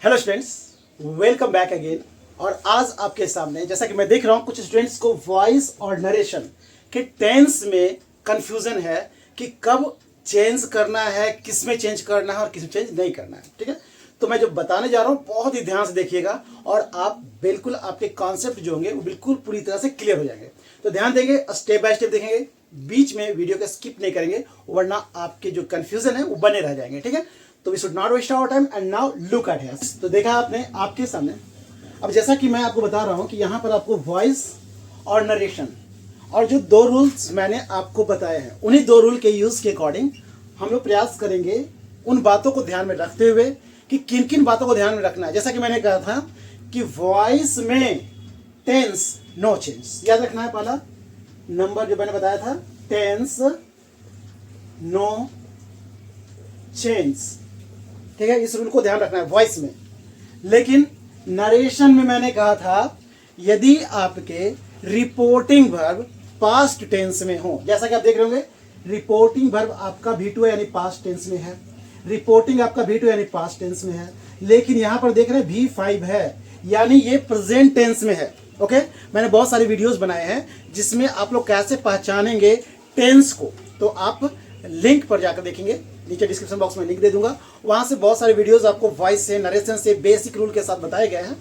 Hello students, welcome back again. और आज आपके सामने जैसा कि मैं देख रहा हूँ कुछ स्टूडेंट्स को वॉइस और नरेशन के टेंस में कंफ्यूजन है कि कब चेंज करना है, किस में चेंज करना है और किस में चेंज नहीं करना है। ठीक है, तो मैं जो बताने जा रहा हूँ बहुत ही ध्यान से देखिएगा और आप बिल्कुल आपके कॉन्सेप्ट जो होंगे वो बिल्कुल पूरी तरह से क्लियर हो जाएंगे। तो ध्यान देंगे, स्टेप बाय स्टेप देखेंगे, बीच में वीडियो को स्किप नहीं करेंगे वरना आपके जो कंफ्यूजन है वो बने रह जाएंगे। ठीक है, तो we should not waste our time and now look at here. तो देखा आपने आपके सामने। अब जैसा कि मैं आपको बता रहा हूं कि यहां पर आपको वॉइस और नरेशन और जो दो रूल्स मैंने आपको बताए हैं उन्हीं दो रूल के यूज के अकॉर्डिंग हम लोग प्रयास करेंगे उन बातों को ध्यान में रखते हुए कि किन किन बातों को ध्यान में रखना है। जैसा कि मैंने कहा था कि वॉइस में टेंस नो चेंज, याद रखना है। पहला नंबर जो मैंने बताया था, टेंस नो चेंज। ठीक है, इस रूल को ध्यान रखना है वॉइस में। लेकिन नरेशन में मैंने कहा था यदि आपके रिपोर्टिंग वर्ब पास्ट टेंस में हो, जैसा कि आप देख रहे होंगे रिपोर्टिंग वर्ब आपका V2 है यानी पास्ट टेंस में है, रिपोर्टिंग आपका V2 यानी पास्ट टेंस में है, लेकिन यहां पर देख रहे हैं V5 है यानी ये प्रेजेंट टेंस में है। ओके, मैंने बहुत सारी वीडियोस बनाए हैं जिसमें आप लोग कैसे पहचानेंगे टेंस को, तो आप लिंक पर जाकर देखेंगे, नीचे डिस्क्रिप्शन बॉक्स में लिंक दे दूंगा। वहां से बहुत सारे वीडियोस आपको वॉइस से, नरेशन से, बेसिक रूल के साथ बताए गए हैं।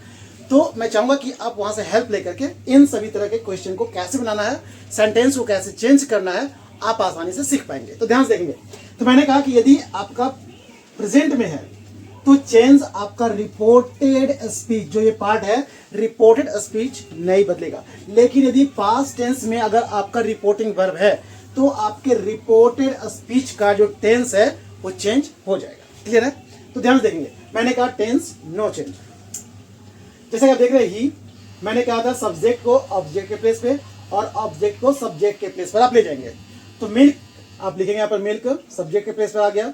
तो मैं चाहूंगा कि आप वहां से हेल्प लेकर के इन सभी तरह के क्वेश्चन को कैसे बनाना है, सेंटेंस को कैसे चेंज करना है, आप आसानी से सीख पाएंगे। तो ध्यान से देखेंगे। तो मैंने कहा कि यदि आपका प्रेजेंट में है तो चेंज आपका रिपोर्टेड स्पीच, जो ये पार्ट है रिपोर्टेड स्पीच नहीं बदलेगा। लेकिन यदि पास्ट टेंस में अगर आपका रिपोर्टिंग वर्ब है तो आपके रिपोर्टेड स्पीच का जो टेंस है वो चेंज हो जाएगा। क्लियर है? तो ध्यान से देखेंगे। मैंने कहा टेंस नो चेंज, जैसे कि आप देख रहे हैं ही, मैंने कहा था सब्जेक्ट को ऑब्जेक्ट के प्लेस पे और ऑब्जेक्ट को सब्जेक्ट के प्लेस पर आप ले जाएंगे। तो मिल्क आप लिखेंगे यहाँ पर, मिल्क सब्जेक्ट के प्लेस पर आ गया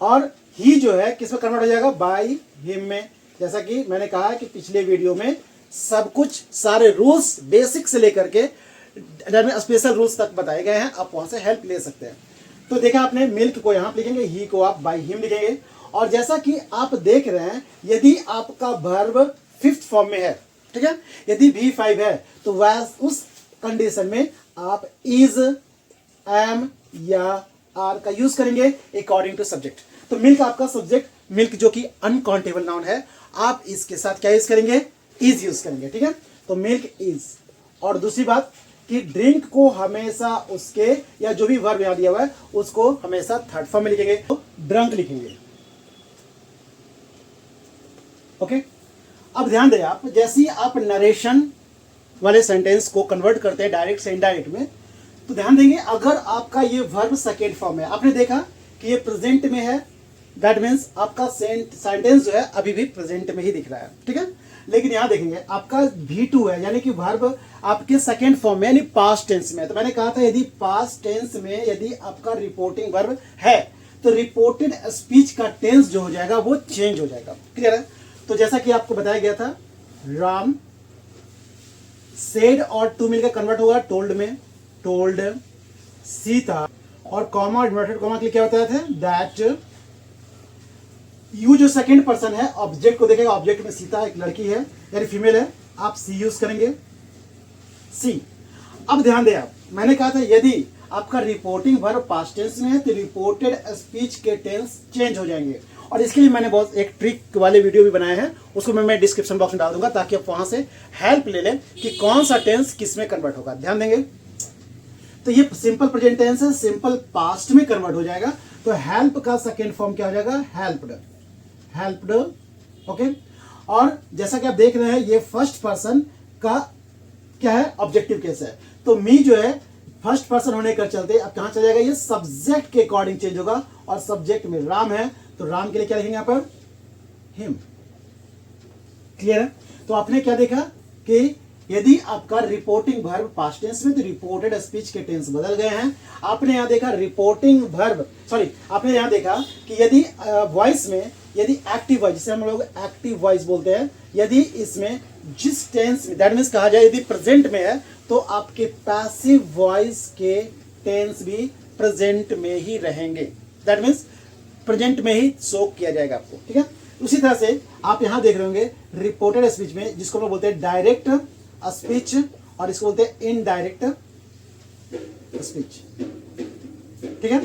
और ही जो है किस में कन्वर्ट हो जाएगा, बाई हिम में। जैसा कि मैंने कहा कि पिछले वीडियो में सब कुछ सारे रूल्स बेसिक से लेकर के स्पेशल रूल्स तक बताए गए हैं, आप वहां से हेल्प ले सकते हैं। तो देखा आपने, मिल्क को यहां लिखेंगे, ही को आप बाई हिम लिखेंगे। और जैसा कि आप देख रहे हैं यदि आपका वर्ब फिफ्थ फॉर्म में है, ठीक है, यदि V5 है तो वह उस कंडीशन में आप इज, एम या आर का यूज करेंगे अकॉर्डिंग टू सब्जेक्ट। तो मिल्क आपका सब्जेक्ट, मिल्क जो कि अनकाउंटेबल नाउन है, आप इसके साथ क्या यूज करेंगे, इज यूज करेंगे। ठीक है, तो मिल्क इज। और दूसरी बात कि ड्रिंक को हमेशा उसके या जो भी वर्ब यहां दिया हुआ है उसको हमेशा थर्ड फॉर्म में लिखेंगे, तो ड्रंक लिखेंगे। ओके, अब ध्यान दें आप, जैसे ही आप नरेशन वाले सेंटेंस को कन्वर्ट करते हैं डायरेक्ट से इनडायरेक्ट में, तो ध्यान देंगे अगर आपका ये वर्ब सेकेंड फॉर्म है, आपने देखा कि ये प्रेजेंट में है, दैट मीन्स आपका सेंटेंस जो है अभी भी प्रेजेंट में ही दिख रहा है। ठीक है, लेकिन यहां देखेंगे आपका V2 है यानी कि वर्ब आपके सेकेंड फॉर्म में यानी पास्ट टेंस में। तो मैंने कहा था यदि पास्ट टेंस में यदि आपका रिपोर्टिंग वर्ब है तो रिपोर्टेड स्पीच का टेंस जो हो जाएगा वो चेंज हो जाएगा। क्लियर है? तो जैसा कि आपको बताया गया था, राम सेड और टू मिलकर कन्वर्ट होगा टोल्ड में, टोल्ड सीता, और कॉमा इन्वर्टेड कॉमा के लिए क्या बताया था, दैट यू जो सेकंड पर्सन है ऑब्जेक्ट को देखेगा, ऑब्जेक्ट में सीता एक लड़की है यानी फीमेल है, आप सी यूज करेंगे, सी। अब ध्यान दें आप, मैंने कहा था यदि आपका रिपोर्टिंग वर्ब पास्ट टेंस में है तो रिपोर्टेड स्पीच के टेंस चेंज हो जाएंगे। और इसके लिए मैंने बहुत एक ट्रिक वाले वीडियो भी बनाए हैं, उसको मैं डिस्क्रिप्शन बॉक्स में डाल दूंगा ताकि आप वहां से हेल्प ले लें कि कौन सा टेंस किस में कन्वर्ट होगा। ध्यान देंगे, तो ये सिंपल प्रेजेंट टेंस है, सिंपल पास्ट में कन्वर्ट हो जाएगा। तो हेल्प का सेकेंड फॉर्म क्या हो जाएगा, हेल्प्ड, हेल्प्ड। ओके, और जैसा कि आप देख रहे हैं ये फर्स्ट पर्सन का क्या है, ऑब्जेक्टिव केस है, तो मी जो है फर्स्ट पर्सन होने के चलते अब कहां चला जाएगा, ये सब्जेक्ट के अकॉर्डिंग चेंज होगा। और सब्जेक्ट में राम है तो राम के लिए क्या लिखेंगे यहां पर, हिम। क्लियर है? तो आपने क्या देखा कि यदि आपका रिपोर्टिंग वर्ब पास्ट टेंस में तो रिपोर्टेड स्पीच के टेंस बदल गए हैं। आपने यहां देखा रिपोर्टिंग वर्ब, सॉरी, आपने यहां देखा कि यदि वॉइस में यदि एक्टिव वॉइस, जिसे हम लोग एक्टिव वॉइस बोलते हैं, यदि इसमें जिस टेंस में, दैट मीन्स कहा जाए यदि प्रेजेंट में है तो आपके पैसिव वॉइस के टेंस भी प्रेजेंट में ही रहेंगे, दैट मीन्स प्रेजेंट में ही शो किया जाएगा आपको। ठीक है, उसी तरह से आप यहां देख रहे होंगे रिपोर्टेड स्पीच में, जिसको हम लोग बोलते हैं डायरेक्ट स्पीच और इसको बोलते हैं इनडायरेक्ट स्पीच। ठीक है,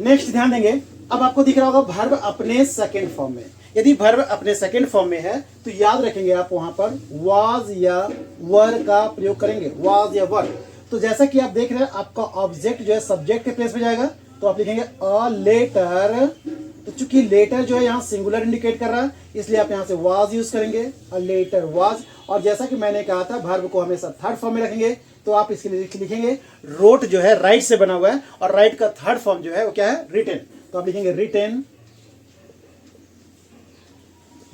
नेक्स्ट ध्यान देंगे, अब आपको दिख रहा होगा वर्ब अपने सेकंड फॉर्म में। यदि वर्ब अपने सेकंड फॉर्म में है तो याद रखेंगे आप वहां पर वाज या वर का प्रयोग करेंगे, वाज या वर। तो जैसा कि आप देख रहे हैं आपका ऑब्जेक्ट जो है सब्जेक्ट के प्लेस पे जाएगा, तो आप लिखेंगे अ लेटर। तो चूंकि लेटर जो है यहाँ सिंगुलर इंडिकेट कर रहा है, इसलिए आप यहाँ से वाज यूज करेंगे, अ लेटर वाज। और जैसा कि मैंने कहा था वर्ब को हमेशा थर्ड फॉर्म में रखेंगे, तो आप इसके लिए लिखेंगे रोट जो है राइट से बना हुआ है, और राइट का थर्ड फॉर्म जो है वो क्या है, रिटेन। तो आप लिखेंगे रिटेन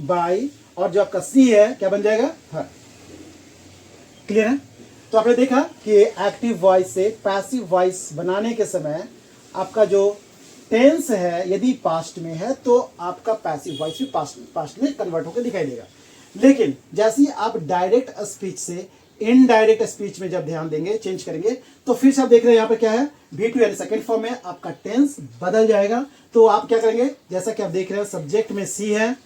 बाय, और जो आपका सी है क्या बन जाएगा, हर। क्लियर है? तो आपने देखा कि एक्टिव वॉइस से पैसिव वॉइस बनाने के समय आपका जो टेंस है यदि पास्ट में है तो आपका पैसिव वॉइस भी पास्ट में कन्वर्ट होकर दिखाई देगा। लेकिन जैसे ही आप डायरेक्ट स्पीच से इनडायरेक्ट स्पीच में जब ध्यान देंगे, चेंज करेंगे, तो फिर से आप देख रहे हैं यहाँ पे क्या है, V2 यानी सेकंड फॉर्म में आपका टेंस बदल जाएगा। तो आप क्या करेंगे, जैसा कि आप देख रहे हैं सब्जेक्ट में सी है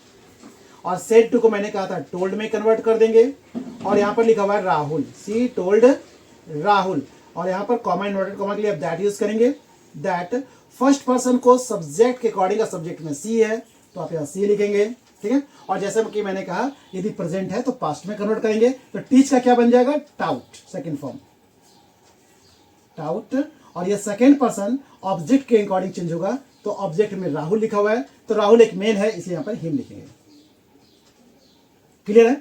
और सेड टू को मैंने कहा था टोल्ड में कन्वर्ट कर देंगे, और यहाँ पर लिखा हुआ है राहुल, सी टोल्ड राहुल, और यहाँ पर कॉमा इन्वर्टेड कॉमा के लिए आप दैट यूज करेंगे। दैट फर्स्ट पर्सन को सब्जेक्ट के अकॉर्डिंग, सब्जेक्ट में सी है तो आप यहाँ सी लिखेंगे। ठीक है, और जैसे कि मैंने कहा यदि प्रेजेंट है तो पास्ट में कन्वर्ट करेंगे, तो टीच का क्या बन जाएगा, टाउट, सेकंड फॉर्म टाउट। और ये सेकंड पर्सन ऑब्जेक्ट के अकॉर्डिंग चेंज होगा, तो ऑब्जेक्ट में राहुल लिखा हुआ है, तो राहुल एक मेल है इसलिए यहाँ पर हिम लिखेंगे। क्लियर है?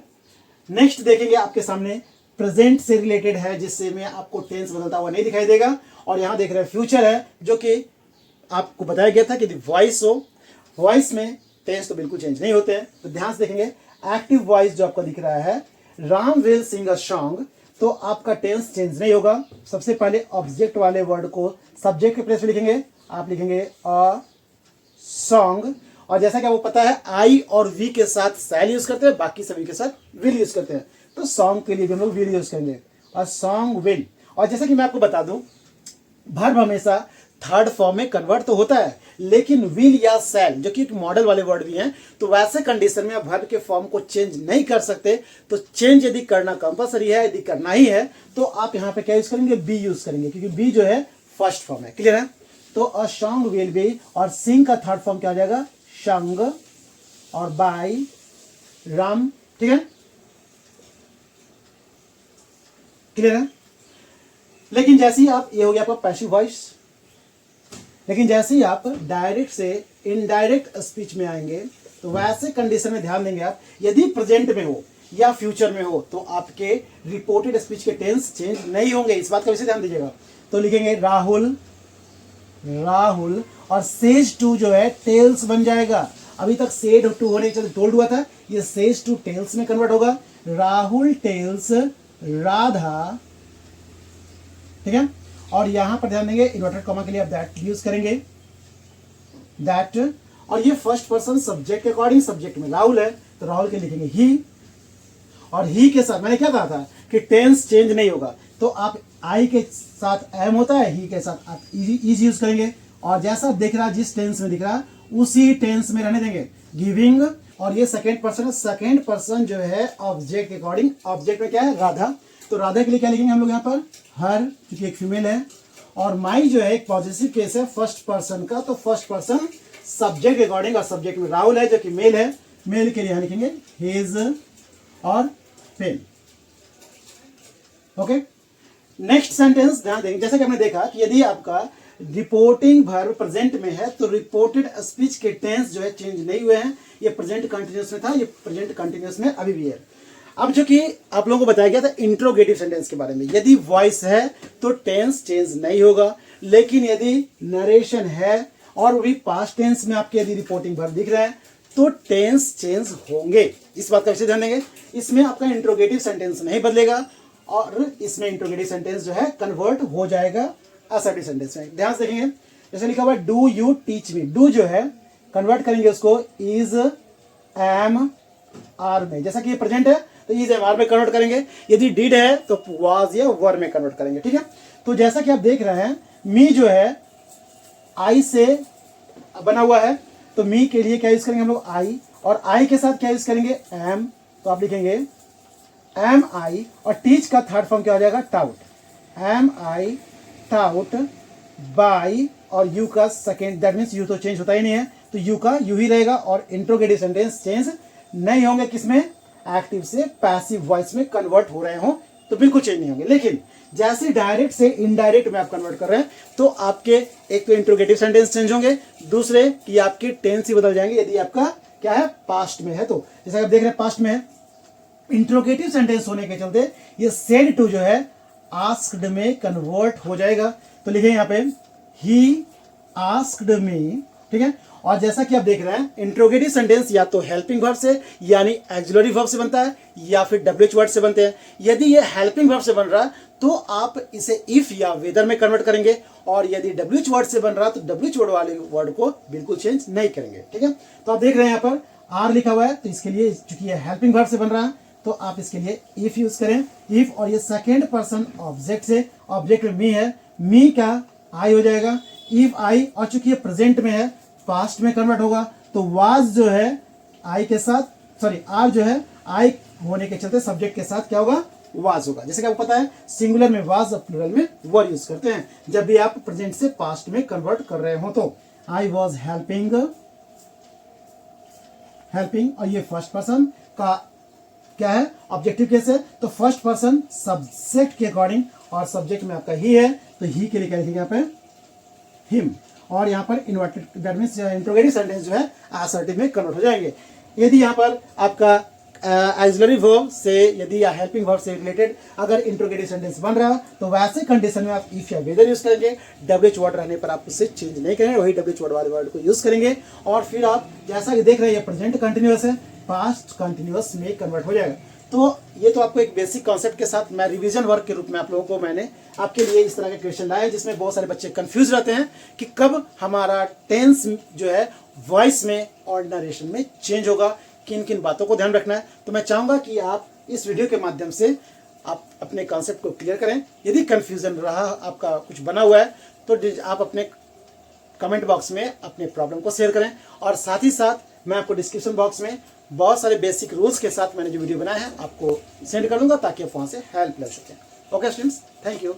नेक्स्ट देखेंगे आपके सामने प्रेजेंट से रिलेटेड है, जिससे में आपको टेंस बदलता हुआ नहीं दिखाई देगा। और यहां देख रहे हैं फ्यूचर है, जो कि आपको बताया गया था कि वॉइस हो, वॉइस में टेंस तो बिल्कुल चेंज नहीं होते हैं। तो ध्यान से देखेंगे एक्टिव वॉइस जो आपको दिख रहा है, Ram will sing a song, तो आपका टेंस चेंज नहीं होगा। सबसे पहले ऑब्जेक्ट वाले वर्ड को सब्जेक्ट के प्लेस पे लिखेंगे, आप लिखेंगे अ सॉन्ग। और जैसा कि आपको पता है आई और वी के साथ सैल यूज करते हैं, बाकी सभी के साथ विल यूज करते हैं, तो सॉन्ग के लिए भी हम लोग विल यूज करेंगे, और सॉन्ग विल। और जैसा कि मैं आपको बता दूं वर्ब हमेशा थर्ड फॉर्म में कन्वर्ट तो होता है, लेकिन विल या सैल जो कि एक मॉडल वाले वर्ड भी हैं, तो वैसे कंडीशन में आप वर्ब के फॉर्म को चेंज नहीं कर सकते। तो चेंज यदि करना कंपलसरी है, यदि करना ही है, तो आप यहाँ पे क्या यूज करेंगे, बी यूज करेंगे, क्योंकि बी जो है फर्स्ट फॉर्म है। क्लियर है? तो अ सॉन्ग विल बी, और सिंग का थर्ड फॉर्म क्या हो जाएगा, शंग, और बाय राम। ठीक है, क्लियर है? लेकिन जैसे ही आप, ये हो गया आपका पैसिव वॉइस, लेकिन जैसे ही आप डायरेक्ट से इनडायरेक्ट स्पीच में आएंगे, तो वैसे कंडीशन में ध्यान देंगे आप, यदि प्रेजेंट में हो या फ्यूचर में हो, तो आपके रिपोर्टेड स्पीच के टेंस चेंज नहीं होंगे। इस बात का विशेष ध्यान दीजिएगा। तो लिखेंगे राहुल राहुल, और सेज टू जो है टेल्स बन जाएगा। अभी तक सेड टू होने के चलते टोल्ड हुआ था, ये सेज टू टेल्स में कन्वर्ट होगा, राहुल टेल्स राधा। ठीक है, और यहां पर ध्यान देंगे इन्वर्टेड कॉमा के लिए आप दैट यूज करेंगे, दैट। और ये फर्स्ट पर्सन सब्जेक्ट के अकॉर्डिंग, सब्जेक्ट में राहुल है तो राहुल के लिखेंगे ही, और ही के साथ मैंने क्या कहा था कि टेंस चेंज नहीं होगा, तो आप आई के साथ एम होता है, ही के साथ आप इज यूज करेंगे, और जैसा दिख रहा जिस टेंस में दिख रहा उसी टेंस में रहने देंगे, गिविंग। और ये सेकेंड पर्सन है, सेकेंड पर्सन जो है ऑब्जेक्ट के अकॉर्डिंग, ऑब्जेक्ट में क्या है, राधा, तो राधा के लिए क्या लिखेंगे हम लोग यहाँ पर, हर, क्योंकि एक फीमेल है। और माई जो है एक पॉजिटिव केस है फर्स्ट पर्सन का, तो फर्स्ट पर्सन सब्जेक्ट के अकॉर्डिंग, और सब्जेक्ट में राहुल है जो कि मेल है, मेल के लिए यहाँ लिखेंगे हिज और पेन। ओके, नेक्स्ट सेंटेंस ध्यान देंगे, जैसा कि हमने देखा कि यदि आपका रिपोर्टिंग वर्ब प्रेजेंट में है तो रिपोर्टेड स्पीच के टेंस जो है चेंज नहीं हुए हैं। ये प्रेजेंट कंटिन्यूअस में था, ये प्रेजेंट कंटिन्यूअस में अभी भी है। अब जो कि आप लोगों को बताया गया था इंट्रोगेटिव सेंटेंस के बारे में, यदि वॉइस है तो टेंस चेंज नहीं होगा, लेकिन यदि नरेशन है और भी पास्ट टेंस में आपके यदि रिपोर्टिंग वर्ब दिख रहा है तो टेंस चेंज होंगे। इस बात का विशेष ध्यान देंगे। इसमें आपका इंट्रोगेटिव सेंटेंस नहीं बदलेगा, और इसमें इंट्रोगेटिव सेंटेंस जो है कन्वर्ट हो जाएगा असर्टिव सेंटेंस में। ध्यान से देखेंगे, जैसे लिखा हुआ है do you teach me, do जो है कन्वर्ट करेंगे उसको इज एम आर में, जैसा कि ये प्रेजेंट है तो इज एम आर में कन्वर्ट करेंगे, यदि डिड है तो वाज या वर में कन्वर्ट करेंगे। ठीक है, तो जैसा कि आप देख रहे हैं मी जो है आई से बना हुआ है, तो मी के लिए क्या यूज करेंगे हम लोग आई, और आई के साथ क्या यूज करेंगे एम, तो आप लिखेंगे एम आई, और टीच का थर्ड फॉर्म क्या हो जाएगा टाउट, एम आई टाउट बाई, और यू का सेकेंड, दैट मीन्स यू तो चेंज होता ही नहीं है, तो यू का यू ही रहेगा, और इंट्रोगेटिव सेंटेंस चेंज नहीं होंगे, किसमें एक्टिव से पैसिव वॉइस में कन्वर्ट हो रहे हो तो बिल्कुल चेंज नहीं होंगे। लेकिन जैसे डायरेक्ट से इनडायरेक्ट में आप कन्वर्ट कर रहे हैं तो आपके एक तो इंट्रोगेटिव सेंटेंस चेंज होंगे, दूसरे कि आपके टेंस ही बदल जाएंगे यदि आपका क्या है पास्ट में है। तो जैसा आप देख रहे हैं पास्ट में है, इंट्रोगेटिव सेंटेंस होने के चलते ये सेड टू जो है आस्क्ड में कन्वर्ट हो जाएगा। तो लिखे यहाँ पे ही आस्क्ड मी, ठीक है। और जैसा कि आप देख रहे हैं इंट्रोगेटिव सेंटेंस या तो हेल्पिंग वर्ब से यानी एक्सिलरी वर्ब से बनता है या फिर डब्ल्यूएच वर्ड से बनते हैं। यदि ये हेल्पिंग वर्ब से बन रहा है तो आप इसे इफ या वेदर में कन्वर्ट करेंगे, और यदि डब्ल्यूएच वर्ड से बन रहा है तो डब्ल्यूएच वर्ड वाले वर्ड को बिल्कुल चेंज नहीं करेंगे, ठीक है। तो आप देख रहे हैं यहाँ पर आर लिखा हुआ है, तो इसके लिए चूंकि ये हेल्पिंग वर्ब से बन रहा है तो आप इसके लिए इफ यूज करें, इफ, और ये सेकेंड पर्सन ऑब्जेक्ट से, ऑब्जेक्ट में मी है, मी का आई हो जाएगा, इफ आई, और चूंकि ये प्रेजेंट में है पास्ट में कन्वर्ट होगा तो वाज जो है आई के साथ, सॉरी आर जो है आई होने के चलते सब्जेक्ट के साथ क्या होगा वाज होगा। जैसे कि आपको पता है सिंगुलर में वाज और प्लूरल में वर यूज करते हैं जब भी आप प्रेजेंट से पास्ट में कन्वर्ट कर रहे हो। तो आई वॉज हेल्पिंग, और ये फर्स्ट पर्सन का क्या है ऑब्जेक्टिव केस है, तो फर्स्ट पर्सन सब्जेक्ट के अकॉर्डिंग, और सब्जेक्ट में आपका ही है तो ही के लिए क्या लिखेंगे यहाँ पे हिम, और यहाँ पर inverted that means interrogative sentence जो है असर्टिव में कन्वर्ट हो जाएंगे। यदि यहाँ पर आपका एक्सिलरी वर्ब से यदि या हेल्पिंग वर्ब से रिलेटेड अगर इंट्रोगेटिव सेंटेंस बन रहा है तो वैसे कंडीशन में आप इफ या वेदर यूज करेंगे, डब्ल्यूएच वर्ड रहने पर आप उससे चेंज नहीं करेंगे, वही डब्ल्यूएच वर्ड वाले वर्ड को यूज करेंगे, और फिर आप जैसा कि देख रहे हैं ये प्रेजेंट कंटिन्यूअस है, पास्ट कंटिन्यूअस में कन्वर्ट हो जाएगा। तो ये तो आपको एक बेसिक कॉन्सेप्ट के साथ मैं रिवीजन वर्क के रूप में आप लोगों को मैंने आपके लिए इस तरह के क्वेश्चन लाए जिसमें बहुत सारे बच्चे कंफ्यूज रहते हैं कि कब हमारा टेंस जो है वॉइस में और नरेशन में चेंज होगा, किन किन बातों को ध्यान रखना है। तो मैं चाहूँगा कि आप इस वीडियो के माध्यम से आप अपने कॉन्सेप्ट को क्लियर करें। यदि कन्फ्यूजन रहा, आपका कुछ बना हुआ है, तो आप अपने कमेंट बॉक्स में अपने प्रॉब्लम को शेयर करें, और साथ ही साथ मैं आपको डिस्क्रिप्शन बॉक्स में बहुत सारे बेसिक रूल्स के साथ मैंने जो वीडियो बनाया है आपको सेंड कर दूंगा ताकि आप वहाँ से हेल्प ले सकें। Okay students, thank you.